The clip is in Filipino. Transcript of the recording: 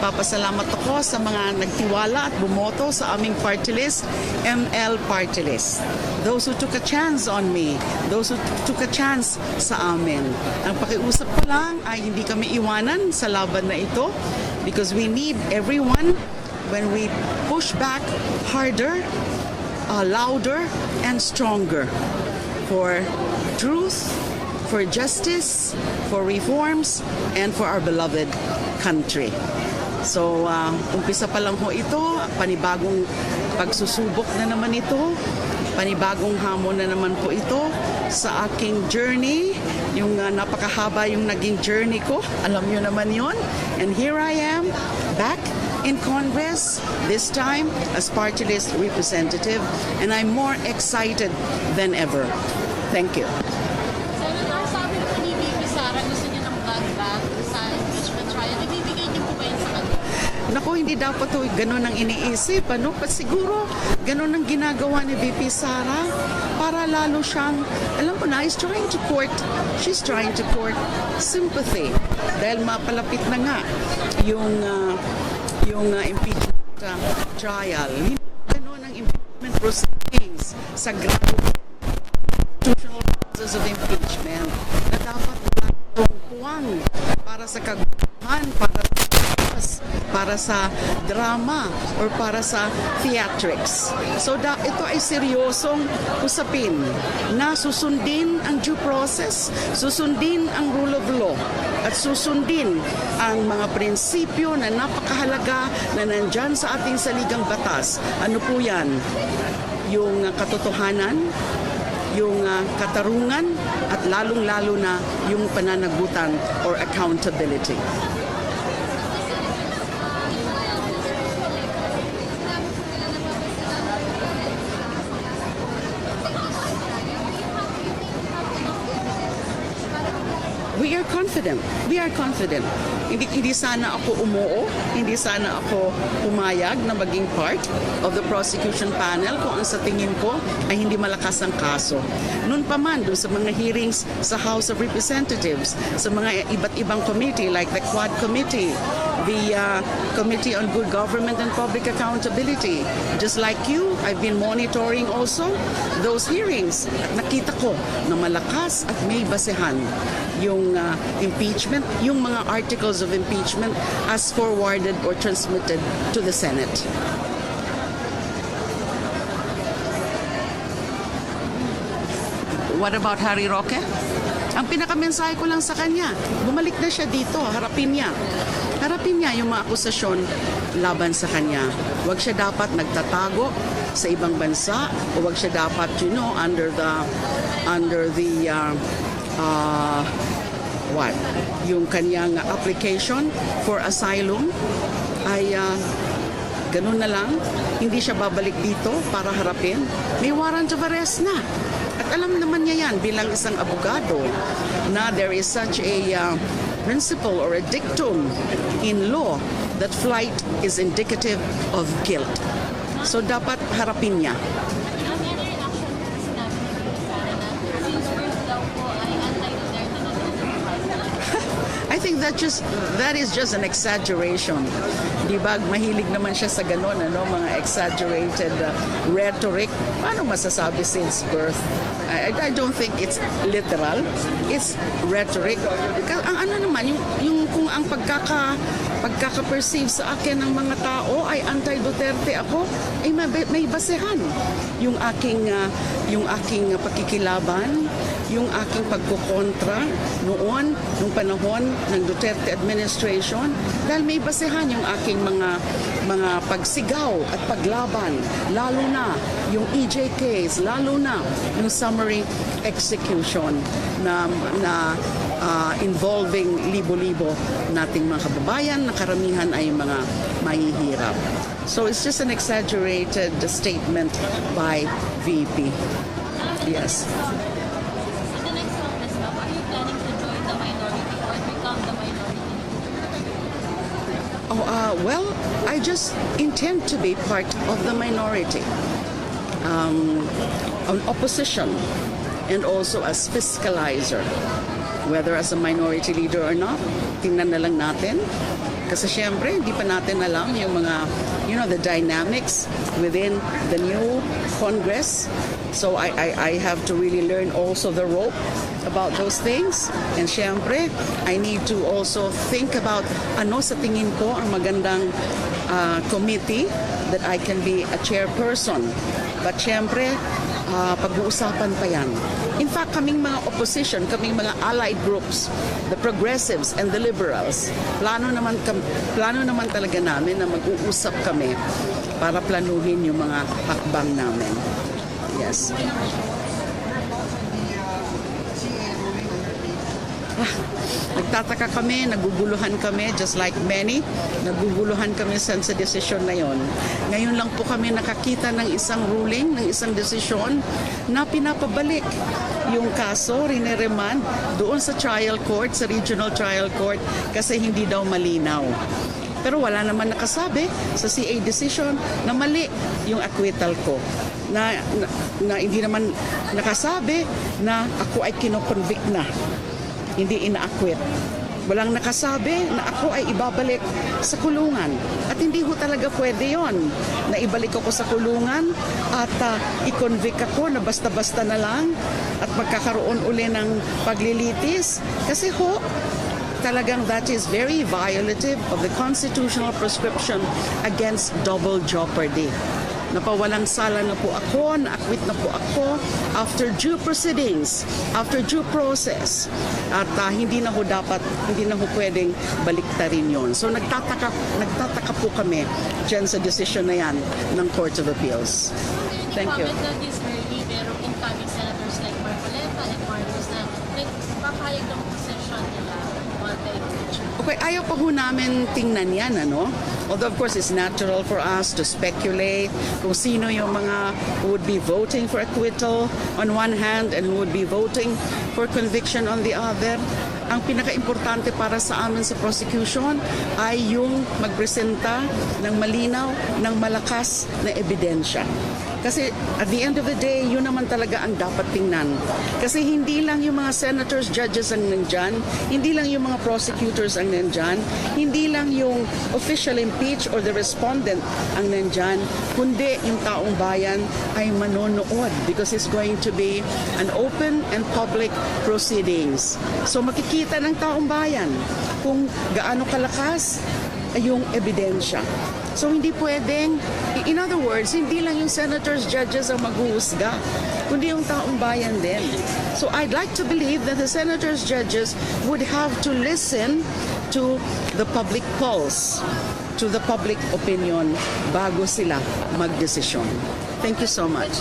Nagpapasalamat ako sa mga nagtiwala at bumoto sa aming party list, ML Party List. Those who took a chance on me, those who took a chance sa amin. Ang pakiusap ko lang ay hindi kami iwanan sa laban na ito because we need everyone when we push back harder, louder, and stronger for truth, for justice, for reforms, and for our beloved country. So, umpisa pa lang ho ito, panibagong pagsusubok na naman ito, panibagong hamon na naman po ito sa aking journey. Yung napakahaba yung naging journey ko, alam nyo naman yon. And here I am, back in Congress, this time as party list representative, and I'm more excited than ever. Thank you. Senator, sabi po ni VP Sara, gusto niya ng back sa impeachment trial. Ibibigay niyo po ba yun sa kanya? Naku, hindi dapat to ganun ang iniisip. Ano? Siguro, ganun ang ginagawa ni VP Sara para lalo siyang, alam mo na, she's trying to court sympathy. Dahil mapalapit na nga yung impeachment trial. Hindi ganun ang impeachment proceedings sa constitutional process of impeachment na dapat puwang para sa kagustuhan, para sa drama or para sa theatrics. So ito ay seryosong usapin na susundin ang due process, susundin ang rule of law, at susundin ang mga prinsipyo na napakahalaga na nandyan sa ating saligang batas. Ano po yan? Yung katotohanan, yung katarungan, at lalong-lalo na yung pananagutan or accountability. We are confident. We are confident. Hindi sana ako umuo, hindi sana ako pumayag na maging part of the prosecution panel kung ang sa tingin ko ay hindi malakas ang kaso. Noon pa man, doon sa mga hearings sa House of Representatives, sa mga iba't ibang committee like the Quad Committee, the Committee on Good Government and Public Accountability. Just like you, I've been monitoring also those hearings. Nakita ko na malakas at may basehan yung impeachment, yung mga articles of impeachment as forwarded or transmitted to the Senate. What about Harry Roque? Ang pinakamensahe ko lang sa kanya, bumalik na siya dito, harapin niya. Harapin niya yung mga akusasyon laban sa kanya. Huwag siya dapat nagtatago sa ibang bansa o huwag siya dapat, under the yung kanyang application for asylum ay ganun na lang, hindi siya babalik dito para harapin. May warrant of arrest na. At alam naman niya yan bilang isang abogado na there is such a principle or a dictum in law that flight is indicative of guilt. So dapat harapin niya. I think that is just an exaggeration. Di ba, mahilig naman siya sa ganon, mga exaggerated rhetoric. Paano masasabi since birth? I don't think it's literal. It's rhetoric. Ang naman, yung kung ang pagkaka-perceive sa akin ng mga tao ay anti-Duterte ako, ay may basehan. Yung aking pakikilaban, yung aking pagkukontra noon, nung panahon ng Duterte administration, dahil may basehan yung aking mga pagsigaw at paglaban, lalo na yung EJ case, lalo na yung summary execution na involving libo-libo nating mga kababayan na karamihan ay mga mahihirap. So it's just an exaggerated statement by VP. Yes. Well, I just intend to be part of the minority, on opposition, and also as fiscalizer. Whether as a minority leader or not, tingnan na lang natin. Kasi syempre, hindi pa natin alam yung mga, the dynamics within the new Congress. So I have to really learn also the rope about those things. And syempre, I need to also think about ano sa tingin ko ang magandang committee that I can be a chairperson. But syempre, pag-uusapan pa yan. In fact, kaming mga opposition, kaming mga allied groups, the progressives and the liberals, plano naman talaga namin na mag-uusap kami para planuhin yung mga hakbang namin. Yes. Nagtataka kami, naguguluhan kami, just like many, naguguluhan kami sa desisyon na yon. Ngayon lang po kami nakakita ng isang ruling, ng isang desisyon na pinapabalik yung kaso, riniremand doon sa trial court, sa regional trial court, kasi hindi daw malinaw. Pero wala naman nakasabi sa CA decision na mali yung acquittal ko. Na hindi naman nakasabi na ako ay kinoconvict na. Hindi ina-acquit. Walang nakasabi na ako ay ibabalik sa kulungan. At hindi ho talaga pwede yon na ibalik ako sa kulungan at i-convict ako na basta-basta na lang at magkakaroon uli ng paglilitis. Kasi ho, talagang that is very violative of the constitutional prescription against double jeopardy. Napawalang sala na po ako, na-acquit na po ako after due proceedings, after due process. At hindi na ho pwedeng baliktarin yon. So nagtataka po kami dyan sa decision na yan ng Court of Appeals. Thank you. Comment that is early, pero incoming senators like Marcoleta and Marcos na nagpapayag ng position nila on the impeachment. Okay, ayaw pa ho namin tingnan yan, ano? Although, of course, it's natural for us to speculate kung sino yung mga who would be voting for acquittal on one hand and who would be voting for conviction on the other. Ang pinaka-importante para sa amin sa prosecution ay yung magpresenta ng malinaw, ng malakas na ebidensya. Kasi at the end of the day, yun naman talaga ang dapat tingnan. Kasi hindi lang yung mga senators, judges ang nandyan, hindi lang yung mga prosecutors ang nandyan, hindi lang yung official impeach or the respondent ang nandyan, kundi yung taong bayan ay manonood because it's going to be an open and public proceedings. So makikita ng taong bayan kung gaano kalakas yung ebidensya. So hindi pwedeng, in other words, hindi lang yung senators, judges ang maghuhusga, kundi yung taong bayan din. So I'd like to believe that the senators, judges would have to listen to the public pulse, to the public opinion bago sila magdesisyon. Thank you so much.